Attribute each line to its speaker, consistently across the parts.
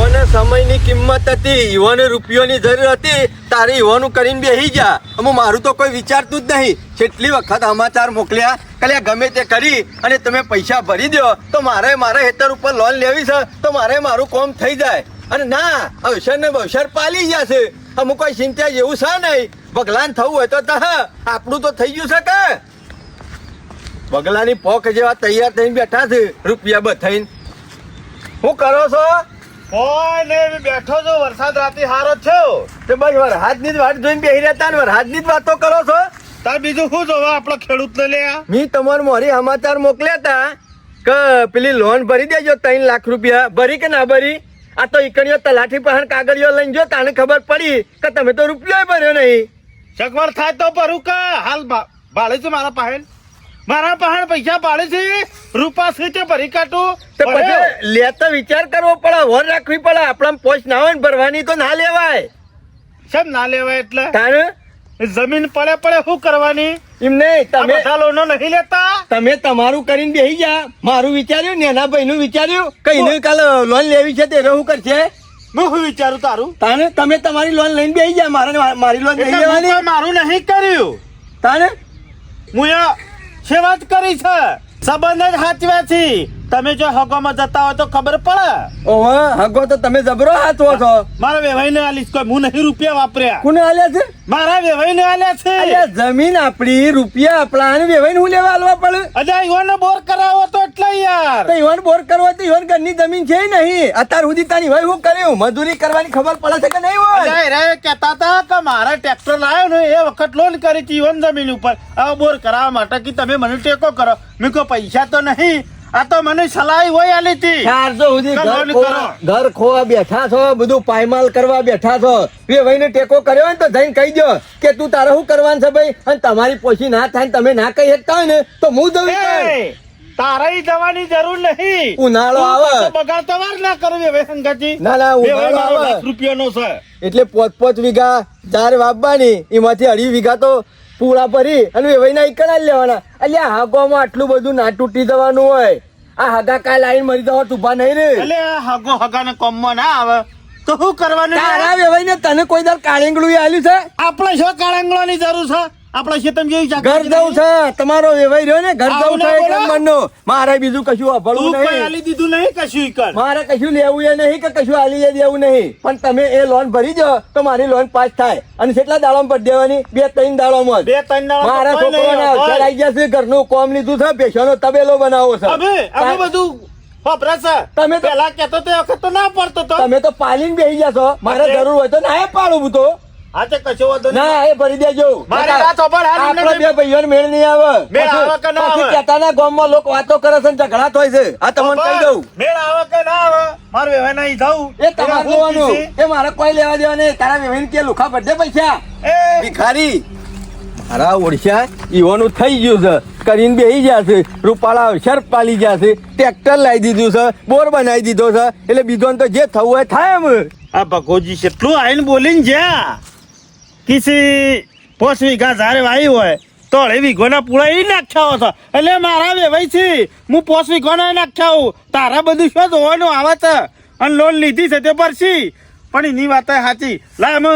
Speaker 1: ઈવોને સમયની કિંમત હતી, ઈવોને રૂપિયોની જરૂર હતી, તારે ઈવોનું કરીને બેસી જા. હું મારું તો કોઈ વિચારતું જ નહીં. કેટલી વખત સમાચાર મોકલ્યા કલ્યા ગમે તે કરી અને તમે પૈસા ભરી દો તો મારે હેતર ઉપર લોન લેવી છે તો મારું કોમ થઈ જાય. અને ના, અવસર ને બવસર પાલી જશે. અમુક કોઈ ચિંતા જેવું છે નહીં. બગલાન થવું હોય તો આપણું તો થઈ ગયું છે કે બગલાની પોખ જેવા તૈયાર થઈને બેઠા છે રૂપિયા બધાઈને. શું કરો છો?
Speaker 2: કોઈ નહીં, બેઠો છો. વરસાદ રાતે હારો થયો
Speaker 1: તો બસ વરસાદની જ વાટ જોઈને બેસી રહેતા ને વરસાદની જ વાતો કરો છો.
Speaker 2: તાર બીજું શું જોવા આપડે ખેડૂત ને લે.
Speaker 1: મેં તમારે મોરી સમાચાર મોકલ્યા હતા કે પેલી લોન ભરી દેજો 3 લાખ રૂપિયા. ભરી કે ના ભરી? આ તો ઈકણીઓ તલાઠી પહાણ કાગળિયો લઈને જો તાને ખબર પડી કે તમે તો રૂપિયો ભર્યો નહીં.
Speaker 2: સગવડ થાય તો ભરું કે હાલ ભાડે છે મારા પાસે પૈસા ભાડે છે. રૂપા છે ભરી કાઢું
Speaker 1: તો પછી લેતો વિચાર કરવો પડે, વર રાખવી પડે. આપણા પોચ ના હોય ને ભરવાની તો ના લેવાય.
Speaker 2: કેમ ના લેવાય? એટલે
Speaker 1: તારે
Speaker 2: જમીન પડે શું કરવાની?
Speaker 1: એમ નહીં, તમે
Speaker 2: બધા લોનો નહીં લેતા.
Speaker 1: તમે તમારું કરીને બેસી જા. મારું વિચાર્યું ને એના ભાઈ નું વિચાર્યું કઈ કાલે લોન લેવી છે તે શું કરશે?
Speaker 2: હું શું વિચારું તારું?
Speaker 1: તાને તમે તમારી લોન લઈને બેસી જા. મારી લોન નહીં લેવાની.
Speaker 2: મારું નહીં કર્યું.
Speaker 1: તાને
Speaker 2: હું સેવા જ કરી છે, સંબંધ જ સાચવ્યા છે. તમે જો હગોમાં જતા હોય તો ખબર પડે.
Speaker 1: ઓહો, હગો તો તમે જબરો હાથવો છો.
Speaker 2: મારા વેવાઈને આલીશ કોઈ, હું નહીં રૂપિયા વાપર્યા.
Speaker 1: કોને આલ્યા છે?
Speaker 2: મારા વેવાઈને આલ્યા છે.
Speaker 1: અલ્યા જમીન આપણી, રૂપિયા આપણા, અને વેવાઈને હું લેવા આલવા પડે?
Speaker 2: અજા ઈવોને બોર કરાવો તો એટલે યાર.
Speaker 1: તો ઈવન બોર કરવા તો ઈવન ઘરની જમીન છે નહીં. અત્યાર સુધી તારી હોય હું કર્યું? મજૂરી કરવાની ખબર પડે છે કે નહીં હોય?
Speaker 2: અજા રે કહેતા હતા કે મારા ટ્રેક્ટર લાવ્યો ને એ વખત લોન કરી હતી ઈવન જમીન ઉપર. હવે બોર કરાવવા માટે કે તમે મને ટેકો કરો. મેં કહ્યું પૈસા તો નહીં, આ તો મને સલાહ હોય આલી હતી.
Speaker 1: 400 ઘર ખોવા બેઠા છો, બધું પાયમાલ કરવા બેઠા છો. વેવાઈને ટેકો કર્યો હોય ને તો જઈને કહી દો કે તું તારે શું કરવાનું છે ભાઈ. અને તમારી પોછી ના થાય ને તમે ના કહી શકતા હોય ને તો હું જવું.
Speaker 2: તારે જવાની જરૂર નહીં.
Speaker 1: ઉનાળો આવે
Speaker 2: બગાડ તો વાર ના કરવી હવે સંગાતી.
Speaker 1: ના ઉનાળો આવે
Speaker 2: રૂપિયાનો છે
Speaker 1: એટલે 5 વીઘા જાર વાવવાની, એમાંથી 2.5 વીઘા તો પૂરા ભરી અને વેવાઈના ઈકડા લેવાના. અલ્યા હાગોમાં આટલું બધું ના તૂટી જવાનું હોય. આ હગા કાલ લાઈન મરી જવા ઊભા નહીં રે.
Speaker 2: એટલે હગો હગાને કોમમાં ના આવે તો શું કરવાનું?
Speaker 1: તારા વેવાઈને તને કોઈ દર કાળીંગળું આલ્યું છે?
Speaker 2: આપણે શું કાળંગળાની જરૂર છે? આપણે ખેતમ જેવી
Speaker 1: ઘર જવું છે. તમારો વેવાઈ રહ્યો ને ઘર જવું છે એક નંબરનો. મારે બીજું કશું અભળવું નહીં.
Speaker 2: આલી દીધું નહીં કશું કર.
Speaker 1: મારે કશું લેવું એ નહીં કે કશું આલી દેવું નહીં. પણ તમે એ લોન ભરી દો તો મારી લોન પાસ થાય. અને કેટલા દાડો પર દેવાની? 2-3 દાડોમાં.
Speaker 2: 2-3 દાડો
Speaker 1: મારા છોકરાને અવસર આવી જશે. ઘરનું કોમ લીધું છે, પેશનો તબેલો બનાવો છે.
Speaker 2: અમે બધું વાપરાશે.
Speaker 1: તમે
Speaker 2: પેલા કેતો તે વખત તો ના પડતો તો.
Speaker 1: તમે તો પાલીને બેસી જશો. મારે જરૂર હોય તો ના પાડું હું તો.
Speaker 2: હા તે કશો વાંધો નહીં.
Speaker 1: ના એ ભરી દેજો.
Speaker 2: મારી વાત સાંભળ.
Speaker 1: આપણે બે ભાઈઓને મેળ નહીં આવે.
Speaker 2: મેળ આવે કે ના આવે?
Speaker 1: કેતાના ગામમાં લોકો વાતો કરે છે ને ઝઘડા થાય છે. આ તમને કહી દઉં.
Speaker 2: મેળ આવે કે ના આવે મારે વેવાય નહીં થવું.
Speaker 1: એ તમારે જોવાનું. એ મારે કોઈ લેવા દેવા નહીં. તારા વેવાઈને કે લુખા બધે પૈસા ભિખારી. મારા ઓડિશા ઈવાનું થઈ ગયું છે. કરીને બેસી ગયા છે. રૂપાળા અવસર પાલી ગયા છે. ટ્રેક્ટર લાવી દીધું છે, બોર બનાવી દીધો છે. એટલે બીજો તો જે થવું હોય થાય એમ.
Speaker 2: આ ભગોજી કેટલું આઈને બોલીને જ્યાં કિસી 5 વીઘા ઝારે વાવી હોય તો 2.5 વીઘોના પૂળા એ નાખ્યા છો. એટલે મારા વેવાઈ છે હું 5 વીઘોના નાખ્યા. તારા બધું શું જોવાનું આવે છે? અને લોન લીધી છે તે પરસી. પણ એની વાત સાચી. લા અમે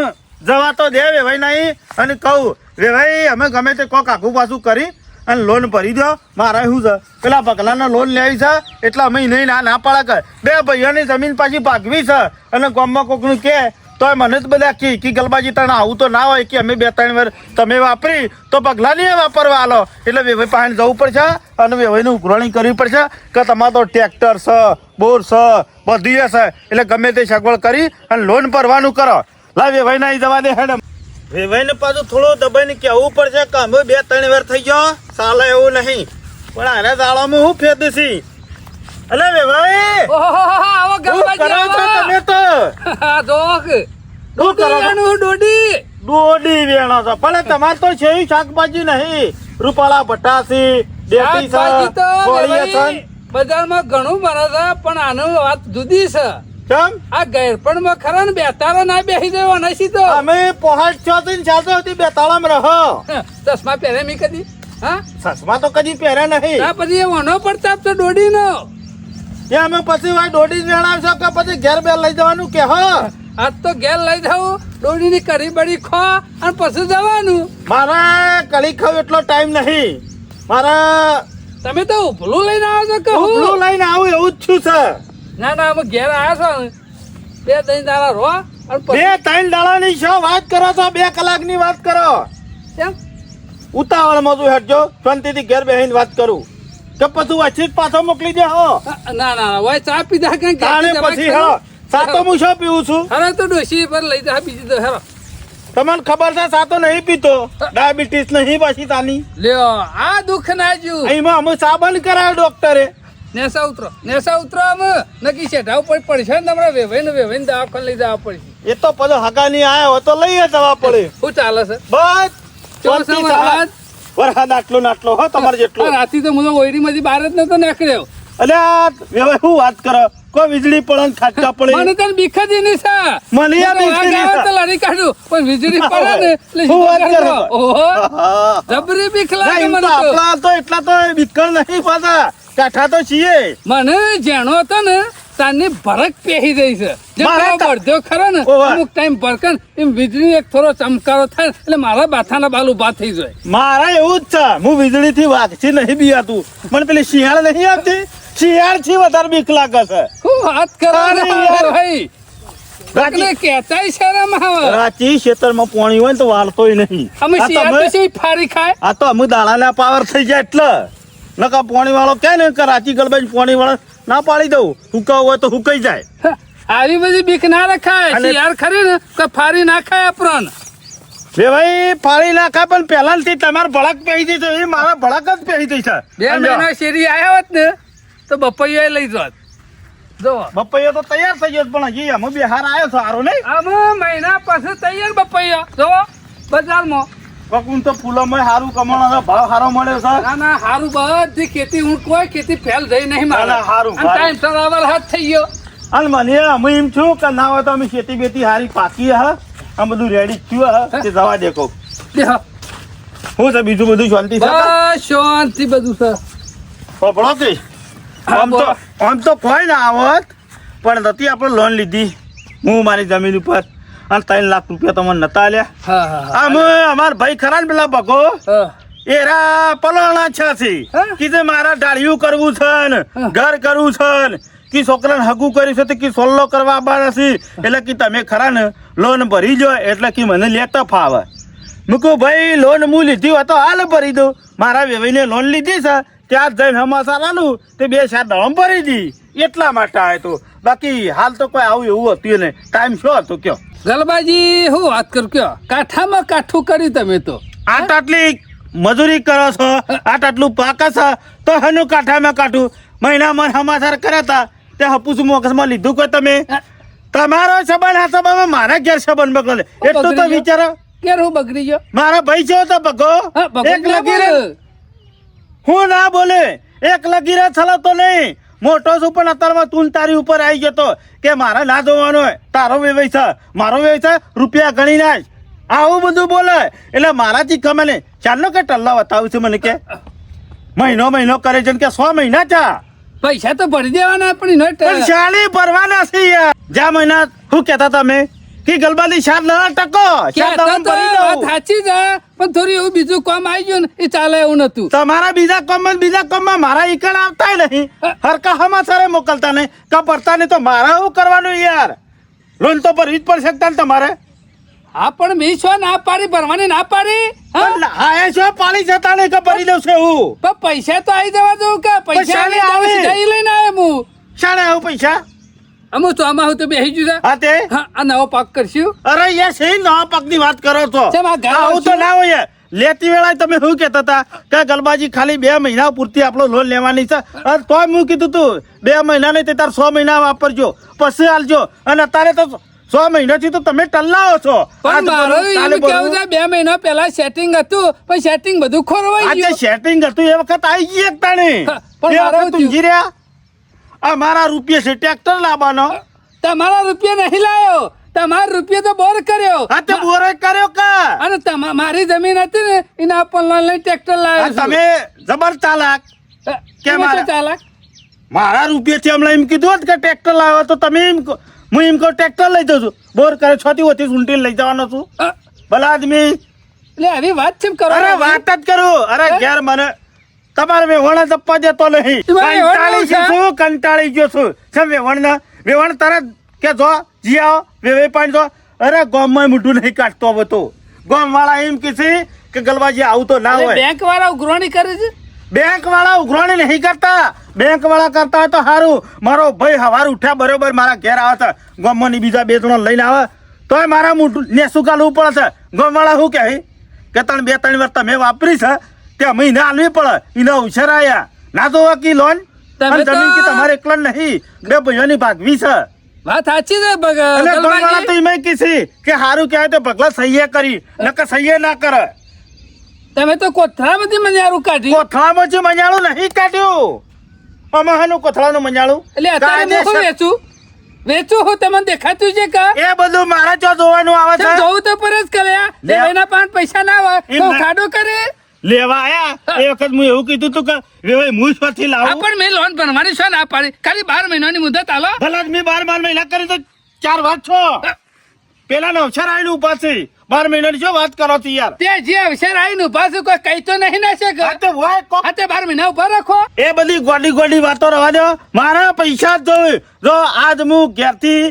Speaker 2: જવા તો દે વેવાઈ નહીં. અને કહું વેવાઈ અમે ગમે તે કોક આખું પાછું કરી અને લોન ભરી દો. મારા શું છે પેલા પગલાના લોન લેવી છે એટલે અમે નહીં ના પાડા કર. 2 ભાઈઓની જમીન પાછી ભાગવી છે. અને ગામમાં કોકનું કે તો મને જ બધા કી ગલબાજી તને આવું તો ના હોય કે અમે 2-3 વાર તમે વાપરી તો પગલા નહીં વાપરવા આલો. એટલે વેવાઈ પાસે જવું પડશે અને વેવાઈની ઉઘરાણી કરવી પડશે કે તમારે તો ટ્રેક્ટર છે, બોર છે, બધી છે. એટલે ગમે તે સગવડ કરી અને લોન ભરવાનું કરો. લા વેવાઈ નહીં જવા દે હેડમ. વેવાઈને પાછું થોડું દબાઈને કહેવું પડશે કે અમે 2-3 વાર થઈ ગયો ચાલે એવું નહીં. પણ આને દાડામાં હું ફેદશી. અલે વેવાઈ
Speaker 3: આવો
Speaker 2: તમે તો દોડી વેણો છો. ભલે તમારે તો છે શાકભાજી નહીં. રૂપાળા ભટાસી દેતી છે,
Speaker 3: બજારમાં ઘણું મળે છે પણ આનું વાત જુદી છે.
Speaker 2: કેમ
Speaker 3: આ ગેરપણ માં ખરા ને બેતાળા ના બેસી જવા નથી તો
Speaker 2: અમે પહોંચ છો ચાલતો બેતાળામાં રહો.
Speaker 3: ચશ્મા પહેરે મી કદી? હા
Speaker 2: ચશ્મા તો કદી પહેર્યા નહીં.
Speaker 3: પછી એ વનો પ્રતાપ તો દોડી નો
Speaker 2: કે અમે પછી ભાઈ દોડી જણાવશો કે પછી ઘેર બે લઈ જવાનું કે હો
Speaker 3: આજ તો ઘેર લઈ જાઉં ડોડીની કરી બડી ખો અને પછી જવાનું.
Speaker 2: મારે કઢી ખાવ એટલો ટાઈમ નહીં. મારે
Speaker 3: તમે તો ઉપલું લઈને આવ્યો છો કે
Speaker 2: ઉપલું
Speaker 3: હું?
Speaker 2: લઈને આવું એવું જ છું સર.
Speaker 3: ના ના અમે ઘેર આવ્યા છો ને 2-3 દાડા રહો અને
Speaker 2: બે
Speaker 3: પછી
Speaker 2: 3 દાડાની શું વાત કરો છો? 2 કલાકની વાત કરો.
Speaker 3: કેમ?
Speaker 2: ઉતાવળમાં તું હેઠજો, શાંતિથી ઘેર બેહીને વાત કરું કે પછી વચ્ચે જ પાછો મોકલી દે હો.
Speaker 3: ના ના હવે ચા પીધા કે
Speaker 2: તાણે પછી હો સાતો હું શું પીવું છું?
Speaker 3: હવે તો ડોશી પર લઈ જા બીજી તો હેરો.
Speaker 2: તમને ખબર છે સાતો નહીં પીતો, ડાયાબિટીસ નહીં પાછી તાની.
Speaker 3: લ્યો આ દુઃખ ના જ્યું.
Speaker 2: અહીંમાં અમે સાબન કરાયો ડોક્ટરે.
Speaker 3: નેસા ઉતરો અમે નક્કી શેઠાવ પર પડશે ને તમારે વેવાઈને દવાખાને લઈ જવા પડશે.
Speaker 2: એ તો પછી હગાની આયા હોય તો લઈએ જવા પડે.
Speaker 3: શું ચાલે છે?
Speaker 2: બસ
Speaker 3: કેવો છે વરસાદ?
Speaker 2: વરસાદ આટલો ને આટલો હો તમારે જેટલો.
Speaker 3: આ રાતી તો હું ઓયડીમાંથી બહાર જ નતો નીકળ્યો.
Speaker 2: અલ્યા હવે શું વાત કરો? કોઈ વીજળી પડે ને ખાટકા પડે.
Speaker 3: મને તને બીક જ નહીં છે.
Speaker 2: મને યાર બીક
Speaker 3: વાઘ
Speaker 2: નહીં
Speaker 3: આવે
Speaker 2: છે.
Speaker 3: તો લડી કાઢું પણ વીજળી પડે ને એટલે
Speaker 2: શું વાત
Speaker 3: સીધો
Speaker 2: કરો?
Speaker 3: કાઢો. ઓહો
Speaker 2: હા.
Speaker 3: જબરી બીક
Speaker 2: ના,
Speaker 3: લાગે
Speaker 2: એમ
Speaker 3: મને
Speaker 2: તો
Speaker 3: તો.
Speaker 2: આપણા તો એટલા તો બીકણ નહીં પાછા, કાઠા તો છીએ.
Speaker 3: મને જેણો હતો ને તારની ભરક પહેરી દઈ છે. જે
Speaker 2: મારે
Speaker 3: પેલો
Speaker 2: તો-
Speaker 3: બળદ્યો ખરો ને
Speaker 2: ઓવે.
Speaker 3: અમુક ટાઈમ ભરકન એમ વીજળી એક થોડો ચમકારો થાય એટલે મારા બાથાના બાલ ઉભા થઈ જાય.
Speaker 2: મારા એવું જ છે, હું વીજળી થી વાઘથી નહીં બીયાતું. મને પેલી શિયાળ નહીં આવતી, શિયાળ થી વધારે બીક લાગે છે.
Speaker 3: શું વાત કરો
Speaker 2: અરે
Speaker 3: છો
Speaker 2: યાર.
Speaker 3: ભાઈ? એટલે કહેતાય શરમ આવે.
Speaker 2: રાચી ખેતરમાં પાણી હોય ને તો વાળતોય નહીં.
Speaker 3: અમે
Speaker 2: આ
Speaker 3: શિયાળ
Speaker 2: તમે-
Speaker 3: પછી ફારી ખાય.
Speaker 2: આ તો અમે દાડાના પાવર થઈ જાય એટલે નકા પાણી વાળો કે ને કે રાચી ગલબાઈ પાણી વાળો ના પાડી દઉં. હુકાવ હોય તો હુકાઈ જાય.
Speaker 3: હ, આવી બધી બીક ના રખાય.
Speaker 2: અને-
Speaker 3: શિયાળ ખરી ને તો ફારી ના ખાય આપણને.
Speaker 2: બે ભાઈ પાડી નાખા પણ પહેલાથી તમારે ભડક પહેરી દઈ છે. એ મારા ભડક જ પહેરી દઈ છે.
Speaker 3: 2 મહિના શેરી આયા હોત ને તો બપૈયા લઈ જોત. જો
Speaker 2: બપૈયો તો તૈયાર થઈ ગયો છે, પણ હજી અમે બિહાર આવ્યો છો સારો નહીં.
Speaker 3: આમાં મહિના પછી તૈયાર બપૈયા જો બજારમાં.
Speaker 2: કકું તો ફૂલોમાં સારું કમાવાનો ભાવ સારો મળ્યો છે.
Speaker 3: ના ના હારું બધી ખેતી હું કોઈ ખેતી ફેલ થઈ નહીં મારે.
Speaker 2: ના, ના, હારું,
Speaker 3: અને
Speaker 2: હારું.
Speaker 3: ટાઈમ સર હાથ થઈ ગયો.
Speaker 2: અને મને અમે એમ છું કે ના હોય તો અમે ખેતી બેતી હારી પાકી હા આ બધું રેડી થયું હા તે જવા દે કહું.
Speaker 3: દેહો.
Speaker 2: શું છે બીજું બધું શાંતિ છે?
Speaker 3: બસ શાંતિ બધું છે.
Speaker 2: પકડો કે
Speaker 3: હા,
Speaker 2: આમ તો
Speaker 3: બોલો.
Speaker 2: આમ તો કોઈ ના આવત પણ નથી આપણે લોન લીધી હું મારી જમીન ઉપર અને 3 લાખ રૂપિયા તમને નતા આલ્યા.
Speaker 3: હા હા હા.
Speaker 2: આમ અમાર ભાઈ ખરા ને પેલા બકો
Speaker 3: હા.
Speaker 2: એરા પલોણા છે
Speaker 3: હા?
Speaker 2: કીધે મારા ડાળિયું કરવું છે ને
Speaker 3: હા.
Speaker 2: ઘર કરવું છે ને કે છોકરાને હગું કર્યું છે તો કે સોલ્લો કરવા આવવાના છે એટલે કે તમે ખરા ને લોન ભરી જો એટલે કે મને લેતા ફાવે. મૂકું ભાઈ લોન હું લીધી હોય તો હાલ ભરી દઉં. મારા વેવાઈને લોન લીધી છે ત્યાં જઈને હમાસા આલું તે 2-4 દાડો ભરી દી એટલા માટે આવે તો બાકી હાલ તો કોઈ આવું એવું હતું ને ટાઈમ શું હતો કયો?
Speaker 3: ગલબાજી હું વાત કરું કયો કાઠામાં કાઠું કર્યું તમે તો.
Speaker 2: આટલી મજૂરી કરો છો આટલું પાકા છે તો હનું કાઠામાં કાઠું મહિનામાં સમાચાર કર્યા હતા તે હપુસ મોકસમાં લીધું કોઈ તમે તમારો સંબંધ આ સંબંધમાં મારા ઘેર સંબંધ બગડે એટલું તો વિચારો.
Speaker 3: કેર હું બગડી ગયો.
Speaker 2: મારા ભાઈ છે તો બગો
Speaker 3: હા, બગડી
Speaker 2: એક
Speaker 3: ગયો
Speaker 2: લગીરે
Speaker 3: બોલ.
Speaker 2: હું ના બોલે એક લગીરે થતો નહીં મોટો છું પણ અત્યારમાં તું તારી ઉપર આવી જતો કે મારે ના જોવાનો હોય તારો વ્યવસાય છે મારો વ્યવસાય રૂપિયા ગણી નાખ આવું બધું બોલે એટલે મારાથી ગમે ને ચાલો કે ટલ્લા બતાવું છું મને કે મહિનો કરે છે ને કે 100 મહિના ચા
Speaker 3: પૈસા તો ભરી દેવાના પણ એનો
Speaker 2: પણ શાળી ભરવાના છે યાર. જ્યાં મહિના શું કહેતા તમે કે ગલબાની 4 ટકો 4 દાડા ભરી દઉં.
Speaker 3: સાચી છે પણ થોડી એવું બીજું કામ આવી ગયું ને એ ચાલે એવું નતું.
Speaker 2: તમારા બીજા કામમાં મારા ઈકણ આવતા નહીં હરકા હમાસારે મોકલતા નહીં કપડતા નહીં તો મારા શું કરવાનું યાર? લોન તો ભરવી જ પડશે ને તમારે.
Speaker 3: હા પણ મેં છો ના પાડી ભરવાની ના પાડી. હા?
Speaker 2: પણ આયા છો પાણી જતા નહીં કે ભરી દઉં છે હું.
Speaker 3: પણ પૈસા તો આવી જવા દઉં કે પૈસા
Speaker 2: પૈસા
Speaker 3: લઈને
Speaker 2: આવે.
Speaker 3: સીધા લઈને આવ્યો હું.
Speaker 2: શાણે આવું પૈસા?
Speaker 3: અમુક તો આમાં હું તો બેસી ગયું છે.
Speaker 2: હા તે
Speaker 3: હા આ નવો પાક કરશું.
Speaker 2: અરે યાર સહી નવા પાકની વાત કરો છો.
Speaker 3: ચમ આ ગાળો
Speaker 2: આવું તો
Speaker 3: છું?
Speaker 2: ના હોય યાર. લેતી વેળા તમે શું કહેતા હતા કે ગલબાજી ખાલી 2 મહિના પૂરતી આપણો લોન લેવાની છે અને તોય હું કીધું તું 2 મહિના નહીં તે તાર 100 મહિના વાપરજો પછી આલજો અને અત્યારે તો 100 મહિનાથી તો તમે ટલ્લાઓ છો.
Speaker 3: પણ
Speaker 2: આજ
Speaker 3: મારું
Speaker 2: ભરું, કાલે
Speaker 3: એમ કેવું
Speaker 2: ભરું.
Speaker 3: છે 2 મહિના પહેલા સેટિંગ હતું પણ સેટિંગ બધું ખોરવાઈ
Speaker 2: આજે
Speaker 3: ગયું.
Speaker 2: સેટિંગ હતું એ વખત આવી ગઈ એક તાણી.
Speaker 3: હા, પણ
Speaker 2: એ
Speaker 3: મારું
Speaker 2: વખત ઊંઘી રહ્યા. આ મારા રૂપિયા છે ટ્રેક્ટર લાવવાનો.
Speaker 3: તમારા રૂપિયા નહીં લાયો તમારા રૂપિયા તો બોર કર્યો.
Speaker 2: હા તે બોરે કર્યો કા
Speaker 3: અને મારી જમીન હતી ને એના પર લોન લઈને ટ્રેક્ટર
Speaker 2: આ
Speaker 3: લાવ્યો છું.
Speaker 2: તમે જબર ચાલાક
Speaker 3: કેમ
Speaker 2: કે મારા-
Speaker 3: ચાલાક
Speaker 2: મારા રૂપિયાથી હમણાં એમ કીધું હોત કે ટ્રેક્ટર લાવ્યો તો તમે એમ કહો, હું એમ કહું ટ્રેક્ટર લઈ જઉં છું, બોર કરે છોથી ઓથી સૂંટીને લઈ જવાનો છું.
Speaker 3: અ,
Speaker 2: ભલા આદમી.
Speaker 3: એટલે આવી વાત કેમ કરો
Speaker 2: અરે વાત જ કરું. અરે ઘેર મને તમારે વેવણ જપ્પા દેતો નહીં.
Speaker 3: તમારે વેવણ
Speaker 2: કંટાળી ગયો છું, કંટાળી ગયો છું. છે વેવણ તરત કે જો જી આવો વેવે પાણી જો. અરે ગામમાં મોઢું નહીં કાઢતો હવે તો. ગામ વાળા એમ કે છે કે ગલબાજી આવું તો ના હોય.
Speaker 3: બેંક વાળા ઉઘરાણી કરે છે.
Speaker 2: બેંક વાળા ઉઘરાણી નહીં કરતા. બેંક વાળા કરતા હોય તો સારું. મારો ભાઈ હવાર ઉઠ્યા બરોબર મારા ઘેર આવે છે, ગામમાંની બીજા બે ત્રણ લઈને આવે તોય મારા મોઢું નેસું કાઢવું પડે છે. ગામ વાળા શું કહે કે ત્રણ બે ત્રણ વાર તમે વાપરી છે તે મહિને હાલવી પડે. એના ઉછેર આયા ના તો કી લોન
Speaker 3: તમે તો-
Speaker 2: જમીન કે તમારે એકલા નહીં, બે ભાઈઓની ભાગવી છે.
Speaker 3: વાત સાચી છે
Speaker 2: અને ગામ વાળા તો એમાં કીધી કે સારું કહેવાય તો પગલા સહીએ કરી નકર સહીએ ના કરે.
Speaker 3: તમે તો કોથળામાંથી મજારું કાઢી
Speaker 2: કોથળામાં જે મજાળું નહીં કાઢ્યું. અમાહાનું કોથળાનું મજાળું
Speaker 3: એટલે અત્યારે હું વેચું હું તમને દેખાતું છે કા
Speaker 2: એ બધું મારા ચો જોવાનું આવે છે.
Speaker 3: જોવું તો પર જ કર્યા
Speaker 2: લે.
Speaker 3: મહિના પાંચ પૈસા ના હોય
Speaker 2: એમ
Speaker 3: તો
Speaker 2: ના.
Speaker 3: ખાડો કરે.
Speaker 2: લેવા આયા એ વખત હું એવું કીધું તું કે વેવાઈ હું સ્વથી
Speaker 3: આ
Speaker 2: લાવું.
Speaker 3: પણ મેં લોન ભરવાની છે ના પાડી ખાલી 12 મહિનાની મુદત આલો.
Speaker 2: ભલા જ મેં 12 મહિના કરી તો 4 વાત છો. પેલા નવછર આવીને ઉભા છે 12 મહિનાની શું વાત કરો છો યાર.
Speaker 3: તે જે અવસર આવીને ઉભા છે કોઈ કઈ તો નહીં ના શકે.
Speaker 2: આ તો હોય કોક.
Speaker 3: આ તે 12 મહિના ઉભા રાખો.
Speaker 2: એ બધી ગોડી ગોડી વાતો રવા દો. મારા પૈસા જ જોવે. જો આજ હું ઘેરથી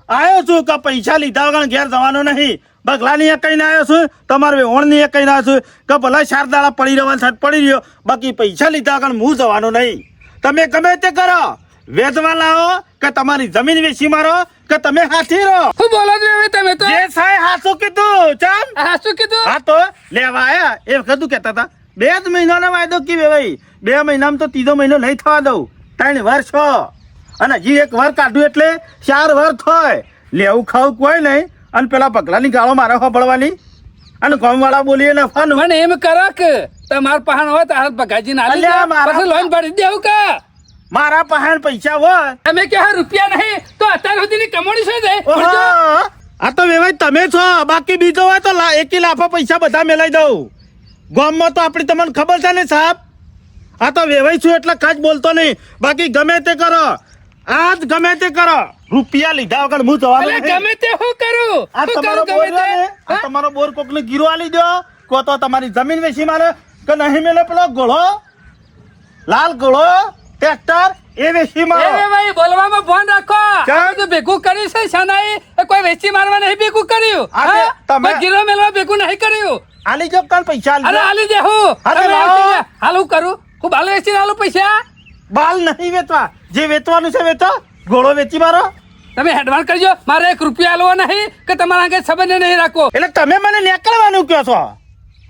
Speaker 2: આવ્યો છું કે પૈસા લીધા વગર ઘેર જવાનો નહીં. બગલાની એક કહીને આવ્યો છું, તમારે વેવણની એક કહીને આવ્યો છું કે ભલા 4 દાડા પડી રહેવાનો સાથ પડી રહ્યો, બાકી પૈસા લીધા વગર હું જવાનો નહીં. તમે ગમે તે કરો, વેચવા લાવો કે તમારી જમીન વેચી મારો કે તમે હાથી રહો.
Speaker 3: શું બોલો છો હવે તમે તો
Speaker 2: જે સાહેબ હાચું કીધું ચાલ.
Speaker 3: આ શું કીધું
Speaker 2: હા તો લેવા આયા એ વખત કહેતા હતા 2 જ મહિનાનો વાયદો કે ભાઈ 2 મહિનામાં તો 3 મહિનો નહીં થવા દઉં. 3 વર્ષ છો અને હજી 1 વાર કાઢ્યું એટલે 4 વર્ષ થાય. લેવું ખાવું કોઈ નહીં અને પેલા પગલાની ગાળો મારે ખબડવાની અને ગામવાળા બોલીએ નફાનું.
Speaker 3: મને એમ કરો કે તમાર પહાણ હોય તો હાલ બગાજી ના આલી
Speaker 2: અલ્યા,
Speaker 3: દો.
Speaker 2: મારા
Speaker 3: પછી લોન ભરી દેવું કે
Speaker 2: મારા પાસે પૈસા હોય.
Speaker 3: તમે કે હા રૂપિયા નહીં તો અત્યાર સુધીની કમાણી શું છે
Speaker 2: ઓહો, આ તો વેવાઈ તમે છો, બાકી બીજો હોય તો એકી લાફા પૈસા બધા મેલાઈ દઉં. ગામમાં તો આપણી તમને ખબર છે ને સાહેબ. આ તો વેવાઈ છું એટલે કાચ બોલતો નહીં, બાકી ગમે તે કરો, આજ ગમે તે કરો, રૂપિયા લીધા વગર હું જવાનો
Speaker 3: એટલે
Speaker 2: નહીં.
Speaker 3: ગમે તે હું કરું
Speaker 2: આ
Speaker 3: હું
Speaker 2: તમારો
Speaker 3: કરું
Speaker 2: બોર
Speaker 3: ગમે તે
Speaker 2: ને, આ તમારો બોર કોકને ગીરો આલી દો કો તો તમારી જમીન વેચી મારે કે નહીં મેલે પેલો ઘોડો લાલ ઘોડો ટ્રેક્ટર એ વેચી
Speaker 3: એ
Speaker 2: મારો.
Speaker 3: ભાઈ બોલવામાં ફોન રાખો.
Speaker 2: ચાલ.
Speaker 3: આ બધું ભેગું કર્યું છે શનાઈ એ કોઈ વેચી મારવા નહીં ભેગું કર્યું.
Speaker 2: આ તે
Speaker 3: હા?
Speaker 2: તમે-
Speaker 3: કોઈ ગીરો મેલવા ભેગું નહીં કર્યું.
Speaker 2: આલી જો કાલ પૈસા આલી
Speaker 3: અરે
Speaker 2: દો.
Speaker 3: આલી દે હું
Speaker 2: અરે
Speaker 3: તમે
Speaker 2: લાવો.
Speaker 3: વેચી દે. હાલ હું કરું હું બાલ વેચીને આલું પૈસા.
Speaker 2: બાલ નહીં વેચવા, જે વેચવાનું છે વેચો, ઘોડો વેચી મારો.
Speaker 3: તમે એડવાન્સ કરજો મારે 1 રૂપિયા આલવો નહીં કે તમારા આગળ સંબંધ નહીં રાખો.
Speaker 2: એટલે તમે મને નીકળવાનું કહો છો.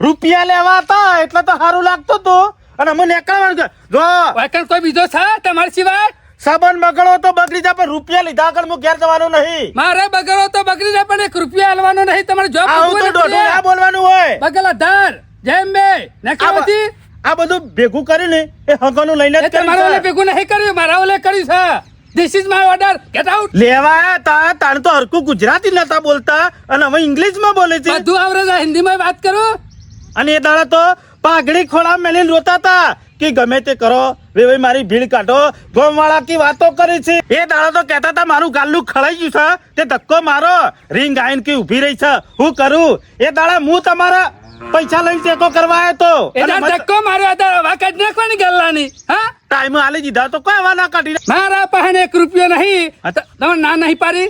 Speaker 2: રૂપિયા લેવા હતા એટલે તો સારું લાગતું હતું અને અમે નીકળવાનું કહો. જો
Speaker 3: વાયકણ કોઈ બીજો છે તમારા સિવાય?
Speaker 2: સાબન બગડો તો બગડી જાય પણ રૂપિયા લીધા આગળ હું ઘેર જવાનું નહીં.
Speaker 3: મારે બગડો તો બગડી જાય પણ 1 રૂપિયા આલવાનો નહીં. તમારે જોબ
Speaker 2: આવું તો દોઢું ના બોલવાનું હોય.
Speaker 3: બગલા ધાર જેમ બે નકાવતી
Speaker 2: આ બધું ભેગું કરીને એ હગોનું લઈને જ
Speaker 3: એ તમારે ઓલે
Speaker 2: કર્યું છે.
Speaker 3: ભેગું નહીં કર્યું મારા ઓલે કર્યું છે. This is my order get out.
Speaker 2: લેવા આયા તા તાણ તો હરકું ગુજરાતી નતા બોલતા અને હવે ઇંગ્લિશમાં બોલે છે.
Speaker 3: બધું આવડે છે હિન્દીમાં વાત કરો.
Speaker 2: અને એ દાડા તો પાઘડી ખોળા મેલીને રોતા હતા કે ગમે તે કરો વેવાઈ મારી ભીડ કાઢો. ગોમવાળા કી વાતો કરી છે. એ દાડા તો કહેતા હતા મારું ગાલું ખળાઈ ગયું છે તે ધક્કો મારો, રીંગ આઈન કે ઊભી રહી છે, હું કરું. એ દાડા હું તમારા પૈસા લઈને ટેકો કરવા આવ્યો તો
Speaker 3: એ ધક્કો માર્યો હતા વાકડ નાખવાની ગલ્લાની. હા
Speaker 2: ટાઈમ આલી દીધા તો કોઈ વાના કાઢી.
Speaker 3: મારા પાસે 1 રૂપિયો નહીં. તમે ના નહીં પાડી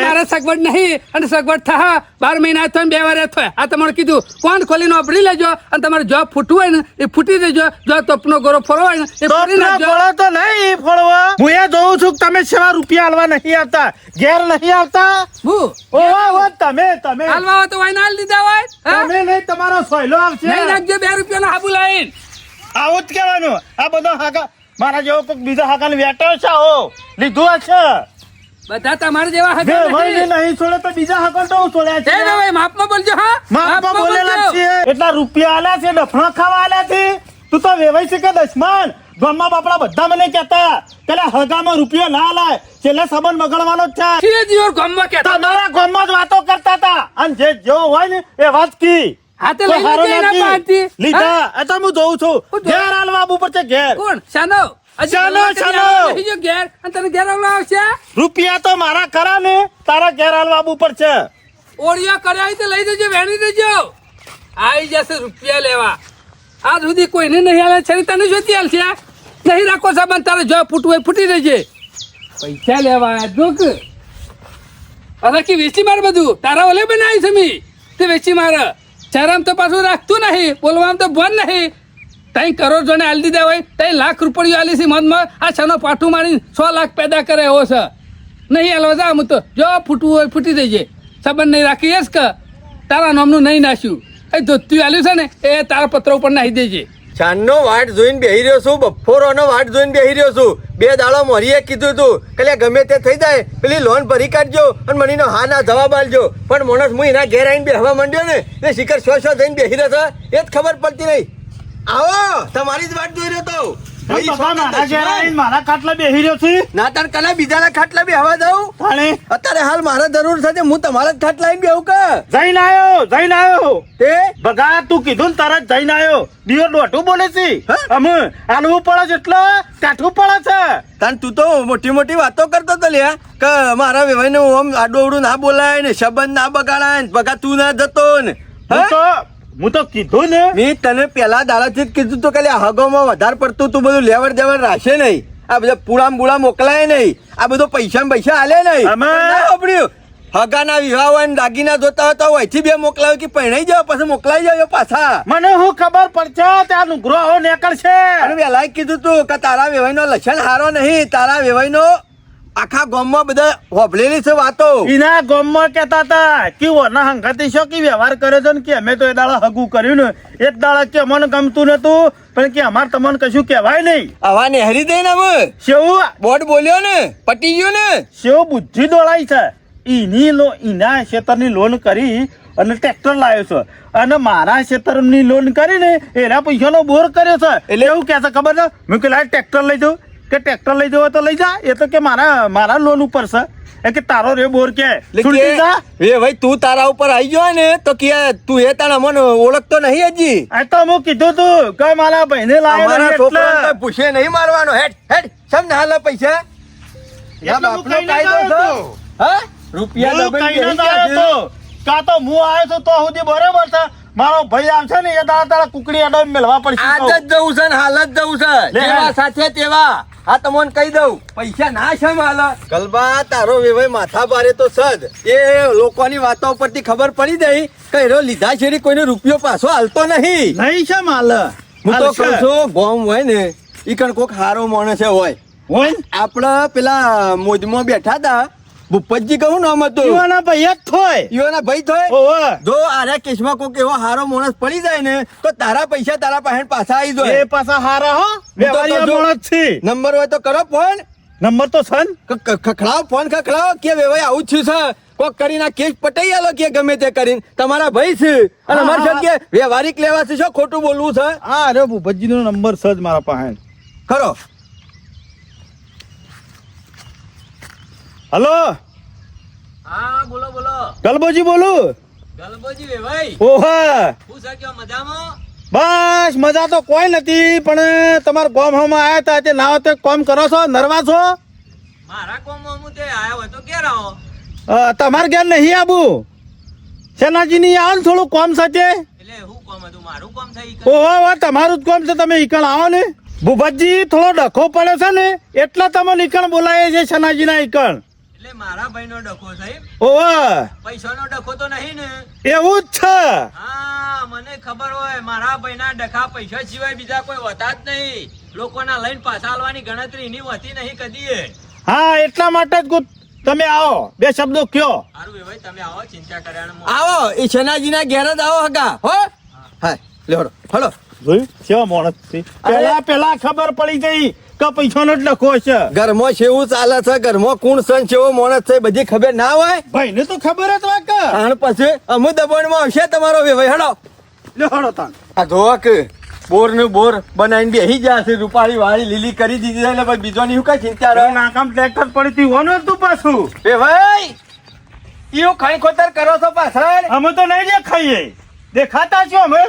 Speaker 3: મારા સગવડ નહીં અને સગવડ થા 12 મહિના થયો 2 વાર થયો. આ તમારે કીધું કોણ ખોલીને વાપરી લેજો અને તમારે જોબ ફૂટવું હોય ને એ ફૂટી દેજો. જો તપનો ગોરો ફોડવો હોય ને એ ફોડી
Speaker 2: તોપના
Speaker 3: નાખજો.
Speaker 2: ગોળો તો નહીં ફોડવા. હું એ જોઉં છું કે તમે સેવા રૂપિયા આલવા નહીં આવતા, ઘેર નહીં આવતા.
Speaker 3: હું
Speaker 2: ઓહો તમે
Speaker 3: હાલવા હોય તો વાય ના હાલ દીધા હોય. હા?
Speaker 2: તમે નહીં, તમારો સોયલો આવશે.
Speaker 3: નહીં નાખજો 2 રૂપિયાનો હાબુ લાઈન.
Speaker 2: આવું જ કહેવાનું. આ બધો હાકા મારા જેવો કોઈક બીજા હાકાને વેટો છે હો લીધું હશે.
Speaker 3: બધા તમારા જેવા
Speaker 2: બે
Speaker 3: હગા
Speaker 2: ભાઈને
Speaker 3: નહીં.
Speaker 2: નહીં છોડે તો બીજા હાકન તો હું છોડ્યા
Speaker 3: એ
Speaker 2: છે.
Speaker 3: ભાઈ માપમાં બોલજો. હા
Speaker 2: માપમાં બોલેલા જ
Speaker 3: બોલજો.
Speaker 2: છીએ. એટલા રૂપિયા આલ્યા છે, ડફણા ખાવા આલ્યા છે. તું તો વેવાઈ છે કે દશમન? ગામમાં બાપડા બધા મને કહેતા પેલા હગામાં રૂપિયો ના લાય, છેલ્લે સંબંધ બગડવાનો જ છે.
Speaker 3: છીએ જીવર ગામમાં કહેતા હતા.
Speaker 2: તમારા ગામમાં જ વાતો કરતા હતા અને જે જેવો હોય ને એ વાત કી.
Speaker 3: હા તે
Speaker 2: તો
Speaker 3: લઈ
Speaker 2: હારો
Speaker 3: લેજે એના
Speaker 2: નાખી.
Speaker 3: પાસેથી.
Speaker 2: લીધા. એ તો હું જોઉં છું.
Speaker 3: હું જોઉં.
Speaker 2: ઘેર આલવા આબુ પડશે ઘેર.
Speaker 3: કોણ શાનો હજી
Speaker 2: ચાલો,
Speaker 3: ગલ્લા કરી
Speaker 2: ચાલો.
Speaker 3: આવવા નહીં જો ઘેર અને તને ઘેર આવવા આવશે
Speaker 2: રૂપિયા તો મારા ખરા ને તારા ઘેર હાલવા ઉપર છે.
Speaker 3: ઓળિયા કર્યા હોય તો લઈ દેજો વેણી દેજો આવી જશે રૂપિયા લેવા આજ સુધી કોઈને નહીં આલે છે તને જોતી હાલશે નહીં રાખો સાબન તારે જો ફૂટવું હોય ફૂટી દેજે પૈસા લેવા જોક અરે કે વેચી માર બધું તારા ઓલે બનાવી છે મી તે વેચી માર શરમ તો પાછું રાખતું નહીં બોલવામાં તો ભણ નહીં તઈ કરોડ જોને આલી દીધા હોય તઈ લાખ રૂપિયા આલી છે મનમાં આ છનો પાઠું મારી 100 લાખ પેદા કરે એવો છે નહીં હાલવા જા હું તો જો ફૂટવું હોય ફૂટી દેજે સંબંધ નહીં રાખી એસ કે તારા નામનું નહીં નાખ્યું એ ધોત્યું આલ્યું છે ને એ તારા પત્ર ઉપર નાખી દેજે
Speaker 1: ચાંદનો વાટ જોઈને બેહી રહ્યો છું, બફોરોનો વાટ જોઈને બેહી રહ્યો છું. 2 દાડો મોરીએ કીધું તું કે ગમે તે થઈ જાય પેલી લોન ભરી કાઢજો અને મનીનો હા ના જવાબ આલજો. પણ માણસ હું એના ઘેર આવીને બેહવા માંડ્યો ને એટલે શિખર શો થઈને બેહી રહ્યો છે એ જ ખબર પડતી નહીં. આવો તમારી જ વાટ જોઈ રહ્યો તો
Speaker 2: પણ બાપા મારા ઘેર આવીને મારા ખાટલા બેહી રહ્યો છે.
Speaker 1: ના તાર કલા બીજાના ખાટલા બેહવા દઉં
Speaker 2: તાણે
Speaker 1: અત્યારે હાલ મારે જરૂર છે હું તમારા જ ખાટલા આવીને બેહું કે
Speaker 2: જઈને આવ્યો
Speaker 1: તે
Speaker 2: બગા તું કીધું ને તરત જઈને આવ્યો. દિયો દોઢું બોલે છે
Speaker 1: હા?
Speaker 2: અમે આલવું પડે છે એટલે કાઠું પડે છે.
Speaker 1: તાન તું તો મોટી મોટી વાતો કરતો તો લ્યા કે મારા વેવાઈને આમ આડું અવડું ના બોલાય ને સંબંધ ના બગાડાય ને બગા તું ના જતો ને
Speaker 2: હું તો કીધું ને
Speaker 1: મેં તને પેલા દાડાથી જ કીધું તું કે લ્યા હગોમાં વધારે પડતું તું બધું લેવડ દેવડ રાખશે નહીં. આ બધા પૂળામ બુળા મોકલાય નહીં, આ બધો પૈસા હાલે નહીં.
Speaker 2: અમે-
Speaker 1: ના સાંભળ્યું? હગાના વિવાહ હોય ને દાગીના જોતા હોય તો અહીંથી બે મોકલાવે કે પહેણાઈ જાવ પછી મોકલાઈ જાવ પાછા.
Speaker 2: મને હું ખબર પડશે ત્યાં નુગરો આવો નીકળશે.
Speaker 1: અને વેલાય કીધું તું કે તારા વેવાઈનો લક્ષણ હારો નહીં, તારા વેવાઈનો આખા ગામમાં બધા હોભળેલી છે વાતો.
Speaker 2: એના ગામમાં કહેતા હતા કે ઓના હંગાતી શો કે વ્યવહાર કર્યો છે ને કે અમે તો એ દાડા હગું કર્યું ને એક દાડા કે અમને ગમતું નતું પણ કે અમારે તમને કશું કહેવાય નહીં.
Speaker 1: આવા નેહરી દઈ ને હવે
Speaker 2: શેવું
Speaker 1: બોર્ડ બોલ્યો ને પટી ગયું ને.
Speaker 2: શેવું બુદ્ધિ દોડાઈ છે. એના ખેતરની લોન કરી અને ટ્રેક્ટર લાવ્યો છે અને મારા ખેતરની લોન કરીને એના પૈસાનો બોર કર્યો છે. એટલે એવું કે છે ખબર છે મેં કે લાય ટ્રેક્ટર લઈ જાઉં કે ટ્રેક્ટર લઈ જવો તો લઈ જા. એ તો કે મારા લોન ઉપર છે એ કે તારો રે બોર કે છૂટી જા.
Speaker 1: એ ભાઈ તું તારા ઉપર આવી ગયો ને તો કે તું એ તારા મને ઓળખતો નહીં હજી.
Speaker 2: આ તો હું કીધું તું કે મારા ભાઈને લાવ્યો
Speaker 1: અમારા
Speaker 2: નહીં
Speaker 1: છોકરાને
Speaker 2: એટલે.
Speaker 1: કોઈ પૂછે નહીં મારવાનો. હેડ હેડ સમ ના હાલે પૈસા યા
Speaker 2: એટલે હું
Speaker 1: બાપનો
Speaker 2: કહીને
Speaker 1: કાયદો
Speaker 2: આવ્યો
Speaker 1: છે.
Speaker 2: તો.
Speaker 1: હા રૂપિયા
Speaker 2: હું
Speaker 1: દબાઈને
Speaker 2: કહીને
Speaker 1: બેસી ગયા
Speaker 2: આવ્યો
Speaker 1: છે.
Speaker 2: તો. કાં તો હું આવ્યો છું તો સુધી બરોબર છે. મારો ભાઈ આવશે ને એ દાડા કુકડી અડો મેળવા પડશે
Speaker 1: આજ
Speaker 2: તો.
Speaker 1: જ જવું છે ને હાલ જ જવું છે.
Speaker 2: લે
Speaker 1: જેવા
Speaker 2: હેડ.
Speaker 1: સાથે તેવા આ તમને કહી દઉં પૈસા ના છે માલ ગલબા તારો વેવાઈ માથા ભારે તો સદ એ લોકોની વાતો પરથી ખબર પડી ગઈ કે એનો લીધા છેડી કોઈને રૂપિયો પાછો હાલતો નહીં.
Speaker 2: નહીં છે માલ
Speaker 1: હું તો કહું છું ગોમ હોય ને ઈ કણ કોક હારો માણસ હોય.
Speaker 2: હોય
Speaker 1: આપડે પેલા મોજમાં બેઠા હતા ભૂપતજી કહું નામ હતું
Speaker 2: યુવાના ભાઈ જ થોય
Speaker 1: ઈઓના ભાઈ થોય.
Speaker 2: ઓવે
Speaker 1: જો આરા કેસમાં કોક એવો હારો માણસ પડી જાય ને તો તારા પૈસા તારા પાસે પાછા આવી
Speaker 2: એ
Speaker 1: જાય.
Speaker 2: પાછા હારા હો
Speaker 1: તો
Speaker 2: વેવાળિયા
Speaker 1: જો.
Speaker 2: માણસ છે.
Speaker 1: નંબર હોય તો કરો ફોન.
Speaker 2: નંબર તો છે ને.
Speaker 1: ખખડાવો ફોન ખખડાવો કે વેવાઈ આવું જ થયું છે કોક કરીને આ કેસ પટાઈ આલો કે ગમે તે કરીને તમારા ભાઈ છે અને
Speaker 2: હા,
Speaker 1: અમારે
Speaker 2: હા.
Speaker 1: છે કે વ્યવહારિક લેવા છે શું ખોટું બોલવું છે
Speaker 2: હા અરે ભૂપતજી નો નંબર છે જ મારા પાસે.
Speaker 1: ખરો.
Speaker 2: હલો
Speaker 4: હા બોલો બોલો
Speaker 2: ગલબોજી બોલું.
Speaker 4: ગલબોજી વેવાઈ
Speaker 2: ઓહે
Speaker 4: હું છે કે મજામાં
Speaker 2: બસ મજા તો કોઈ નથી પણ તમારા ગામ હમણાં આવ્યા હતા તે ના તે કામ કરો છો નરવા છો.
Speaker 4: મારા કોમમાં હું તે આયો હોય તો ઘેર આવો
Speaker 2: તમારે ઘેર નહીં આવું સેનાજી ની આવો ને થોડું કામ છે તે.
Speaker 4: એટલે હું કોમ હતું મારું કોમ થઈ ગયું
Speaker 2: ઓહો તમારું જ કામ છે તમે ઈકણ આવો ને. ભૂપતજી થોડો ડખો પડ્યો છે ને એટલે તમને ઈકણ બોલાય છે સનાજી ના ઈકણ.
Speaker 4: એટલે મારા ભાઈનો ડખો સાહેબ
Speaker 2: ઓહો
Speaker 4: પૈસાનો ડખો તો નહીં ને
Speaker 2: એવું જ છે.
Speaker 4: હા મને ખબર હોય મારા ભાઈના ડખા પૈસા સિવાય બીજા કોઈ હોતા જ નહીં લોકોના લઈને પાછા આલવાની ગણતરી એની હોતી નહીં કદી.
Speaker 2: હા એટલા માટે જ તમે આવો બે શબ્દો કયો.
Speaker 4: સારું વેવાઈ તમે આવો ચિંતા કર્યા
Speaker 1: આવો એ શનાજીના ઘેર જ આવો હગા હો. હા લેવડો હલો.
Speaker 2: જોયું કેવા માણસ છે. પેલા ખબર પડી ગઈ કે પૈસાનો જ ડખો છે.
Speaker 1: ઘરમાં કેવું ચાલે છે ઘરમાં કોણ સન કેવો માણસ છે બધી ખબર ના હોય.
Speaker 2: ભાઈ ને તો ખબર જ હોય કે.
Speaker 1: અને પછી અમુ દબાણમાં આવશે તમારો વેવાઈ હેડો.
Speaker 2: લ્યો હળો તાન.
Speaker 1: આ જોવા કે બોર નું બોર બનાવીને બેસી ગયા છે રૂપાળી વાળી લીલી કરી દીધી છે એટલે પછી બીજોની શું કઈ ચિંતા રહે.
Speaker 2: નાકામ ટ્રેક્ટર પડી હતી હોનું હતું પાછું.
Speaker 1: એ ભાઈ ઈયો ખાઈ ખોતર કરો છો પાછળ.
Speaker 2: અમે તો નહીં દેખાઈએ દેખાતા છો અમે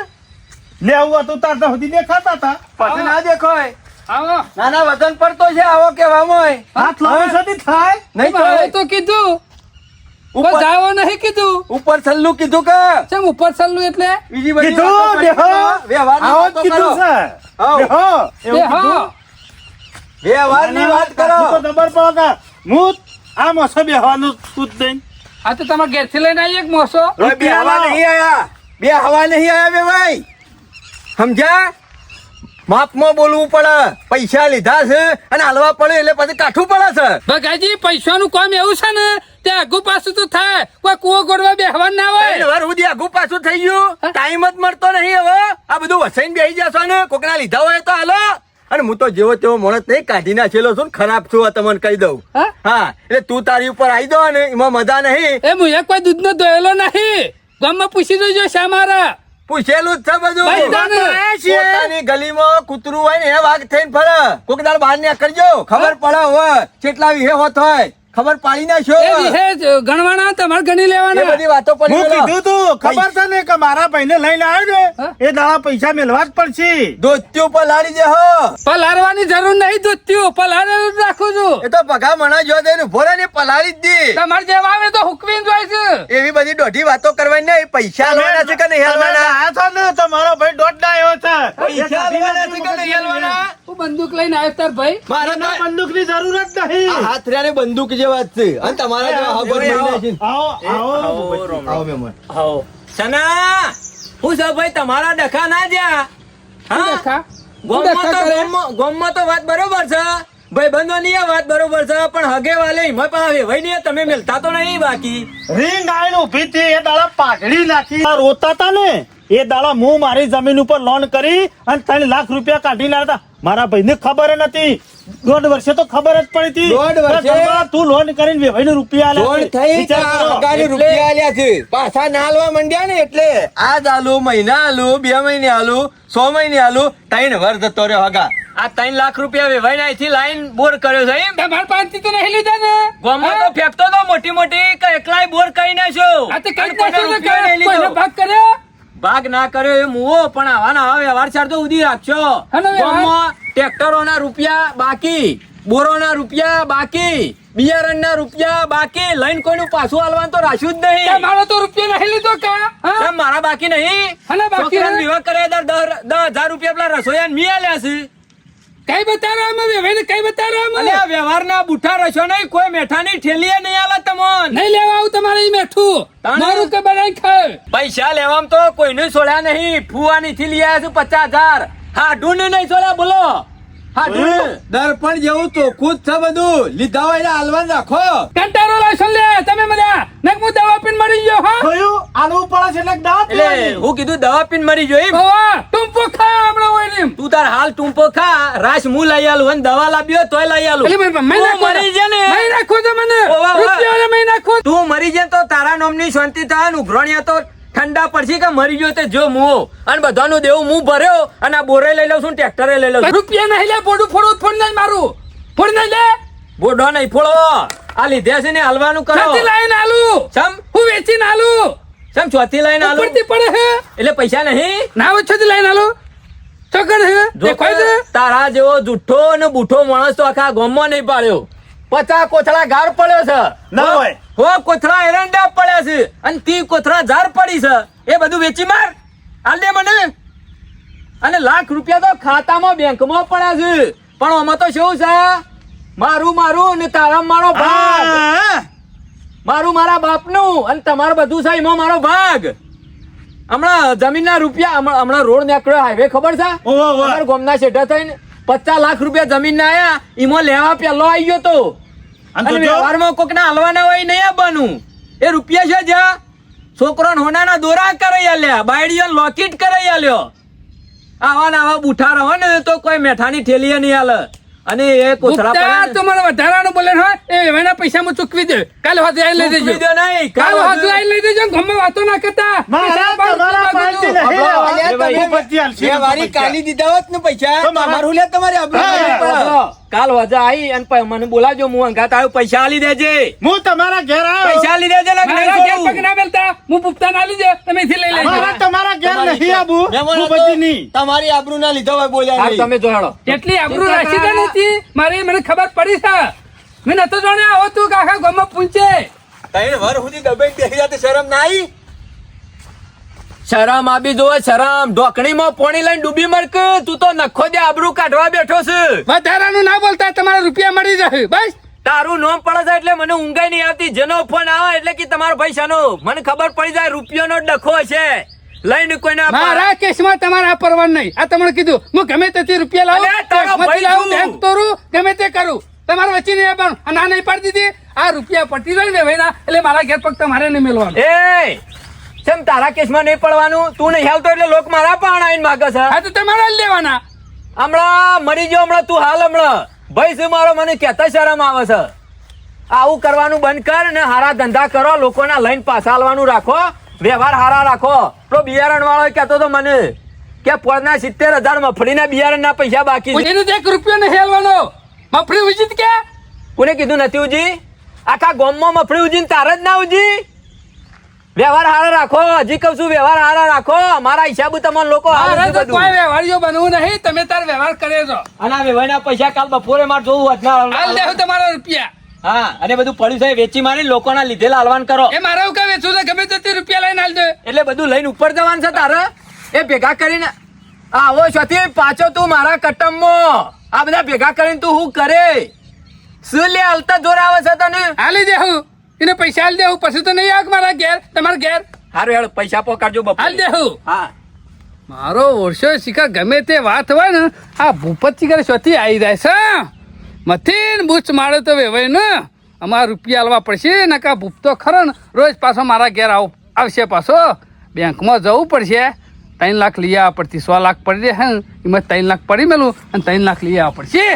Speaker 2: લેવું હતું તાર તો સુધી દેખાતા હતા.
Speaker 1: પછી ના દેખાય
Speaker 3: આવો
Speaker 1: નાના વજન પડતો છે આવો કેવામાં
Speaker 2: હાથ લાવો છો થાય
Speaker 1: નહીં
Speaker 3: હવે
Speaker 1: થાય.
Speaker 3: તો કીધું
Speaker 1: ઉપર
Speaker 3: જાવો નહીં કીધું
Speaker 1: ઉપર છલ્લું કીધું કે
Speaker 3: ચમ ઉપર ચાલલું એટલે
Speaker 1: બીજી બધી
Speaker 2: કીધું
Speaker 1: વાતો કરી
Speaker 2: બેહો
Speaker 1: તો વ્યવહારની
Speaker 2: આવો જ
Speaker 1: વાતો
Speaker 2: કીધું
Speaker 1: કરો.
Speaker 2: છે
Speaker 1: આવો.
Speaker 2: બેહો એવું
Speaker 3: બે હા
Speaker 2: કીધું?
Speaker 1: વ્યવહારની વાત કરો
Speaker 2: તો ખબર પડે કે હું આ મોસો બેહવાનું તું જ દઈને
Speaker 3: આ તો તમારે ઘેરથી લઈને આવીએ એક મોસો
Speaker 1: હવે બે હવા નહીં આયા બે હવા નહીં આયા બે ભાઈ સમજ્યા માપમાં બોલવું પડે પૈસા લીધા છે અને હાલવા પડે એટલે પછી કાઠું પડે છે
Speaker 3: ભગાજી પૈસાનું કામ એવું છે ને તે આગુ પાછું તો થાય કોઈ કુવો ગોળવા બેહવાનું ના
Speaker 1: ત્રણ
Speaker 3: હોય
Speaker 1: વાર સુધી આઘું પાછું થઈ ગયું ટાઈમ જ મળતો નહીં હવે આ બધું વસાઈને બેસી જશો ને કોકના લીધા હોય તો હાલો અને હું તો જેવો તેવો માણસ નહીં કાઢી નાખેલો છું ને ખરાબ છું આ તમને કહી દઉં
Speaker 3: હા?
Speaker 1: હા એટલે તું તારી ઉપર આવી દો ને એમાં મજા નહીં
Speaker 3: એ મુએ કોઈ દૂધનો દોયેલો નહીં ગામમાં પૂછી જોજો શા મારા
Speaker 1: પૂછેલું જ છે બધું
Speaker 3: ભાઈ, જાને.
Speaker 1: પોતાની ગલીમાં કૂતરું હોય ને એ વાઘ થઈને ફરે કોક દાડ બહાર ને કરજો ખબર પડે હવે કેટલા વિહે હોત હોય ખબર પાડી નાખો
Speaker 3: એ વિહે ગણવાના તમારે ગણી
Speaker 1: એ
Speaker 3: લેવાના
Speaker 1: બધી વાતો પડી
Speaker 2: હું
Speaker 1: ગયેલો.
Speaker 2: કીધું તું ખબર છે ને કે મારા ભાઈને લઈને આવ્યો
Speaker 3: હા?
Speaker 2: ને એ દાડા પૈસા મેળવા જ પડશે
Speaker 1: દોસ્તીઓ પર લાડી દે હો
Speaker 3: પલાળવાની જરૂર નહીં દૂધ્યું પલાળેલું જ રાખું છું
Speaker 1: એ તો પગા મણા જો દે ભોરા ને પલાળી જ દી
Speaker 3: તમારે જેવા આવે તો હુકવીને જોઈ છે
Speaker 1: એવી બધી દોઢી વાતો કરવાની નહીં પૈસા આલવાના છે કે નહીં આલવાના
Speaker 2: આ છો ને તો મારો ભાઈ દોઢ આવ્યો છે
Speaker 1: પૈસા આલવાના છે કે નહીં આલવાના
Speaker 3: હું બંદૂક લઈને આવ્યો તાર ભાઈ
Speaker 1: મારે તો
Speaker 2: બંદૂક ની જરૂર જ નહીં
Speaker 1: આ હાથરિયાને બંદૂક જેવા જ છે અને તમારા જેવા હગો મહિના છે.
Speaker 2: આવો
Speaker 1: આવો મહેમાન.
Speaker 4: સના હું છે ભાઈ તમારા ડખા ના જ્યાં
Speaker 3: શું
Speaker 4: હા
Speaker 3: દેખા? શું
Speaker 4: ગોમમાં
Speaker 3: દેખા
Speaker 4: તો
Speaker 3: કરે?
Speaker 4: ગોમમાં તો વાત બરોબર છે ભાઈ બંધો ની વાત બરોબર છે પણ હગે વાલે હિંમત પાસે ભાઈ ને તમે મેલતા તો નહીં બાકી
Speaker 2: રીંગ આઈને ઉભી હતી એ દાડા પાઘડી નાખી આ રોતા હતા ને એ દાડા હું મારી જમીન ઉપર લોન કરી અને 3 લાખ રૂપિયા કાઢી લાવ્યા હતા મારા ભાઈને ખબર નથી 1.5 વર્ષે તો ખબર જ પડી હતી
Speaker 1: 1.5 વર્ષે?
Speaker 2: કે ગરબા તું લોન કરીને વેવાઈને રૂપિયા આલ્યા
Speaker 1: જોડ
Speaker 2: છે.
Speaker 1: થઈ
Speaker 2: વિચાર
Speaker 1: કે
Speaker 2: કરો.
Speaker 1: હગાને રૂપિયા આલ્યા છે પાછા ના આલવા માંડ્યા ને એટલે આજ આલુ મહિના આલુ 2 મહિને આલુ 6 મહિને આલુ 3 વર્ષ જતો રહ્યો હગા
Speaker 4: આ 3 લાખ રૂપિયા વેવાઈને અહીંથી લાઈન બોર કર્યો છે એમ
Speaker 3: તમારા પાસેથી તો નહીં લીધા ને
Speaker 4: ગોમમાં
Speaker 3: હા?
Speaker 4: તો ફેંકતો તો મોટી મોટી કે એકલાય બોર કરી નાખ્યો
Speaker 3: આ તે કઈ
Speaker 4: અને કોઈનો
Speaker 3: નાખ્યું
Speaker 4: રૂપિયો નહીં લીધો.
Speaker 3: કોઈને ભાગ કર્યો
Speaker 4: ભાગ ના કર્યો એ મુવો પણ આવા ના આવા વ્યવહાર ચાર તો ઉધી રાખશો
Speaker 3: હાનો વ્યવહાર?
Speaker 4: ગામમાં ટ્રેક્ટરોના રૂપિયા બાકી બોરોના રૂપિયા બાકી બિયારણના રૂપિયા બાકી લઈને કોઈનું પાછું આલવાનું તો રાખ્યું જ નહીં
Speaker 3: મારો તો રૂપિયો નહીં લીધો કા હા?
Speaker 4: કેમ મારા બાકી નહીં
Speaker 3: હાના બાકી
Speaker 4: છોકરાને
Speaker 3: નહીં?
Speaker 4: વિવાહ કરે ત્યારે 10,000 રૂપિયા પેલા રસોઈયાને મી આલ્યા છે
Speaker 3: કઈ બતા રહ્યા અમે વેવાઈને કઈ બતા રહ્યા
Speaker 4: અને
Speaker 3: અમે
Speaker 4: આ વ્યવહારના બુઠ્ઠા રસો નહીં કોઈ મેઠાની ઠેલીએ નહીં આલે તમોન
Speaker 3: નહીં લેવા આવું તમારે અહીં મેઠું
Speaker 4: તાણે?
Speaker 3: મારું કે બનાવી ખાય
Speaker 4: પૈસા લેવામાં તો કોઈને છોડ્યા નહીં ફુવાની થી લઈ આવ્યા છે 50,000 હાડું ને નહીં છોડ્યા બોલો હાડું
Speaker 1: દર્પણ જેવું ચોખ્ખું જ છે બધું લીધા હોય એટલે હાલવાનું રાખો
Speaker 3: કંટાળો લાવશો લે તમે બધા નક હું દવા પીને મરી ગયો હા
Speaker 2: જોયું? આલવું પડે છે એટલે દાંત
Speaker 4: એટલે
Speaker 2: લેવાની.
Speaker 4: હું કીધું દવા પીને મરી જોઈ
Speaker 3: બાવા ટૂંપો ખા હમણાં હોય ને
Speaker 4: તું તાર હાલ ટૂંપો ખા રાસ હું લઈ આલું અને દવા લાવ્યો તોય લઈ આલું
Speaker 3: એટલે મેં
Speaker 4: તું મરી જા ને
Speaker 3: મેં નાખો તો મને
Speaker 4: ઓવા, ઓવા.
Speaker 3: રૂપિયો લે મેં નાખો
Speaker 4: તું મરી જાય તો તારા નામની શાંતિ થાય ને ઉઘરાણિયા તો ઠંડા પડશે કે મરી ગયો તે જો મુઓ અને બધાનું દેવું હું ભર્યો અને આ બોરે લઈ લઉં છું ટ્રેક્ટરે લઈ લઉં છું
Speaker 3: રૂપિયા નહીં લે બોડું ફોડું ફોડ નહીં મારું ફોડ નહીં લે
Speaker 4: બોડો નહીં ફોડો આ લીધે છે ને હાલવાનું કરો
Speaker 3: છાતી લાઈને આલુ
Speaker 4: સમ
Speaker 3: હું વેચીને આલુ
Speaker 4: સમ ચોથી લઈને હાલું
Speaker 3: ઉપરથી પડે હે
Speaker 4: એટલે પૈસા નહીં
Speaker 3: ના ઓછોથી લાઈને આલુ ચોકડ હે
Speaker 4: જો
Speaker 3: દેખાય છે
Speaker 4: તારા જેવો જુઠ્ઠો અને બુઠ્ઠો માણસ તો આખા ગામમાં નહીં પાડ્યો 50 કોથળા ગાર પડ્યો છે
Speaker 2: ના હોય.
Speaker 4: હો કોથળા એરંડા પડ્યા છે અને 30 કોથળા ઝાર પડી છે એ બધું વેચી માર હાલ દે મને અને લાખ રૂપિયા તો ખાતામાં બેંકમાં પડ્યા છે પણ આમાં તો શું છે મારું મારું અને તારા મારો ભાગ
Speaker 2: હા.
Speaker 4: મારું મારા બાપનું અને તમારું બધું છે એમાં મારો ભાગ હમણાં જમીનના રૂપિયા હમણાં રોડ નીકળ્યો હાઈવે ખબર છે
Speaker 2: ઓહો, ઓહો.
Speaker 4: તમારા ગામના શેઠા થઈને 50 લાખ રૂપિયા જમીન ના આયા એમાં લેવા પેલો આવી ગયો તો
Speaker 2: અને
Speaker 4: અને
Speaker 2: તો જો?
Speaker 4: વ્યવહારમાં કોક ના હલવાના હોય નહીં આવવાનું એ રૂપિયા છે જ્યાં છોકરો હોનાના દોરા કરાઈ આલ્યા બાયડીઓ લોકેટ કરાઈ આલ્યો આવા ને આવા બુઠા રહો ને તો કોઈ મેઠાની ઠેલીએ નહીં હાલે અને એ કોથળા
Speaker 3: ગુપ્તા
Speaker 4: પડ્યા
Speaker 3: તો મને વધારાનું બોલે હોય એ વેવાઈના પૈસા હું ચૂકવી દે. કાલે હોજે આઈને લઈ
Speaker 4: ચૂકવી
Speaker 3: દેજો.
Speaker 4: દો નહીં.
Speaker 3: કાલે હોજે આઈને લઈ દેજો. ગમે વાતો ના કરતા.
Speaker 2: મારા તમારા પાસેથી નહીં
Speaker 1: અલ્યા,
Speaker 2: લેવા.
Speaker 1: તમે
Speaker 2: ભૂપતજી હાલશે
Speaker 1: બે વારી
Speaker 2: પૈસા.
Speaker 1: કાલી દીધા હોત ને પૈસા
Speaker 2: તો મારા-
Speaker 1: તમારું લે તમારે આબરૂ
Speaker 2: હા,
Speaker 1: કાઢવી પડે.
Speaker 4: સાંભળો. કાલ હોજે આવી અને મને બોલાવજો હું અંગાત આવ્યો પૈસા આલી દેજે.
Speaker 2: હું તમારા ઘેર આવ્યો.
Speaker 4: પૈસા આલી દેજે ને
Speaker 3: મારા
Speaker 4: નહીં
Speaker 3: ઘેર
Speaker 4: છોડું.
Speaker 3: પગ ના મેલતા. હું પુખ્તા ના લીધે તમે એથી લઈ લેજો.
Speaker 2: મારા તમારા ઘેર નહીં આબુ.
Speaker 1: મહેમાનો તો
Speaker 2: ભૂપતજી નહીં.
Speaker 1: તમારી આબરૂ ના લીધા હોય બોલ્યા
Speaker 4: હા,
Speaker 1: નહીં.
Speaker 4: તમે જોડો.
Speaker 3: કેટલી આબરૂ રાખી દે નથી મારી મને ખબર પડી છે. મેં નતો જાણ્યો આવો તું કાકા ગામમાં પૂંચે.
Speaker 1: ત્રણ વર સુધી દબાઈને બેસી જાતે શરમ ના આવી?
Speaker 4: શરમ આપી જોવે શરમ. ઢોકણીમાં પોણી લઈને ડૂબી મરક. તું તો નખો દે આબરૂ કાઢવા બેઠો છે.
Speaker 3: વધારાનું ના બોલતા તમારા રૂપિયા મળી જશે બસ.
Speaker 4: તારું નામ પડે છે એટલે મને ઊંઘાઈ નહીં આવતી. જેનો ફોન આવે એટલે કે તમારો પૈસાનો મને ખબર પડી જાય રૂપિયાનો ડખો છે. લઈને કોઈને આપવા.
Speaker 3: મારા કેસમાં તમારે આ પરવાનું નહીં. આ તમને કીધું હું ગમે તેથી રૂપિયા લાવું
Speaker 4: અરે, તારો
Speaker 3: બેંકમાંથી
Speaker 4: ભાઈ
Speaker 3: લાવું
Speaker 4: છું.
Speaker 3: બેંક તોડું ગમે તે કરું તમારા વચ્ચે નહીં આવવાનું. આ ના નહીં પાડી દીધી. આ રૂપિયા પટી જાય ને ભાઈના એટલે મારા ઘેર પગ તમારે નહીં મેળવાનું.
Speaker 4: એ કેમ તારા કેસમાં નહીં પડવાનું? તું નહીં હાલતો એટલે લોક મારા પણ આવીને માગે છે.
Speaker 3: આ તો તમારે જ લેવાના.
Speaker 4: હમણાં મરી ગયો હમણાં તું હાલ હમણાં ભાઈ છે મારો મને કહેતા શરમ આવે છે. આવું કરવાનું બંધ કર ને હારા ધંધા કરો. લોકોના લઈને પાછા હાલવાનું રાખો. વ્યવહાર હારા રાખો. તો બિયારણ વાળો કહેતો તો મને કે પોળના 70,000 મફળીના બિયારણના પૈસા બાકી છે.
Speaker 3: એને તો એક રૂપિયો નહીં હાલવાનો. મફળી ઉચિત કે
Speaker 4: કોને કીધું નથી ઉજી? આખા ગામમાં મફળી ઉજીને તારે જ ના ઉજી. વ્યવહાર હારા રાખો. હજી કહું છું વ્યવહાર હારા રાખો. મારા હિસાબે તમને લોકો હાલે
Speaker 3: મારે
Speaker 4: છે
Speaker 3: તો
Speaker 4: બધું.
Speaker 3: કોઈ વ્યવહારીઓ બનવું નહીં. તમે તાર વ્યવહાર કરે છો.
Speaker 4: અને આ વ્યવહારના પૈસા કાલ બપોરે મારે જોવું
Speaker 3: હાલ
Speaker 4: વધના.
Speaker 3: દેવું તમારા રૂપિયા.
Speaker 4: હા, અને બધું પડ્યું છે એ વેચી મારી લોકોના લીધેલા હાલવાન કરો.
Speaker 3: એ મારા એવું કઈ વેચવું છે ગમે તે રૂપિયા લઈને હાલ દે.
Speaker 4: એટલે બધું લઈને ઉપર જવાનું છે તારે. એ ભેગા કરીને આવો છથી પાછો તું મારા કટમમાં. આ બધા ભેગા કરીને તું શું કરે? શું લે હાલતા જોર આવે છે તને?
Speaker 3: હાલી દેવું એને પૈસા હાલ દેવું પછી તો નહીં આવે મારા ઘેર તમારા ઘેર
Speaker 4: હારું હેડ પૈસા પોકાડજો બપોરે.
Speaker 3: હાલ દેવું.
Speaker 4: હા.
Speaker 3: મારો ઓળશો શિકાર ગમે તે વાત હોય ને આ ભૂપત શિકાર શોથી આવી જાય છે. મથીન બૂચ મારે તો વેવાય ને અમારા રૂપિયા હાલવા પડશે નકા ભૂપ તો ખરો ને રોજ પાછો મારા ઘેર આવશે. પાછો બેંકમાં જવું પડશે. 3 લાખ લઈ આવવા પડતી. 100 લાખ પડી રહે એમાં 3 લાખ પડી મેલું અને 3 લાખ લઈ આવવા પડશે.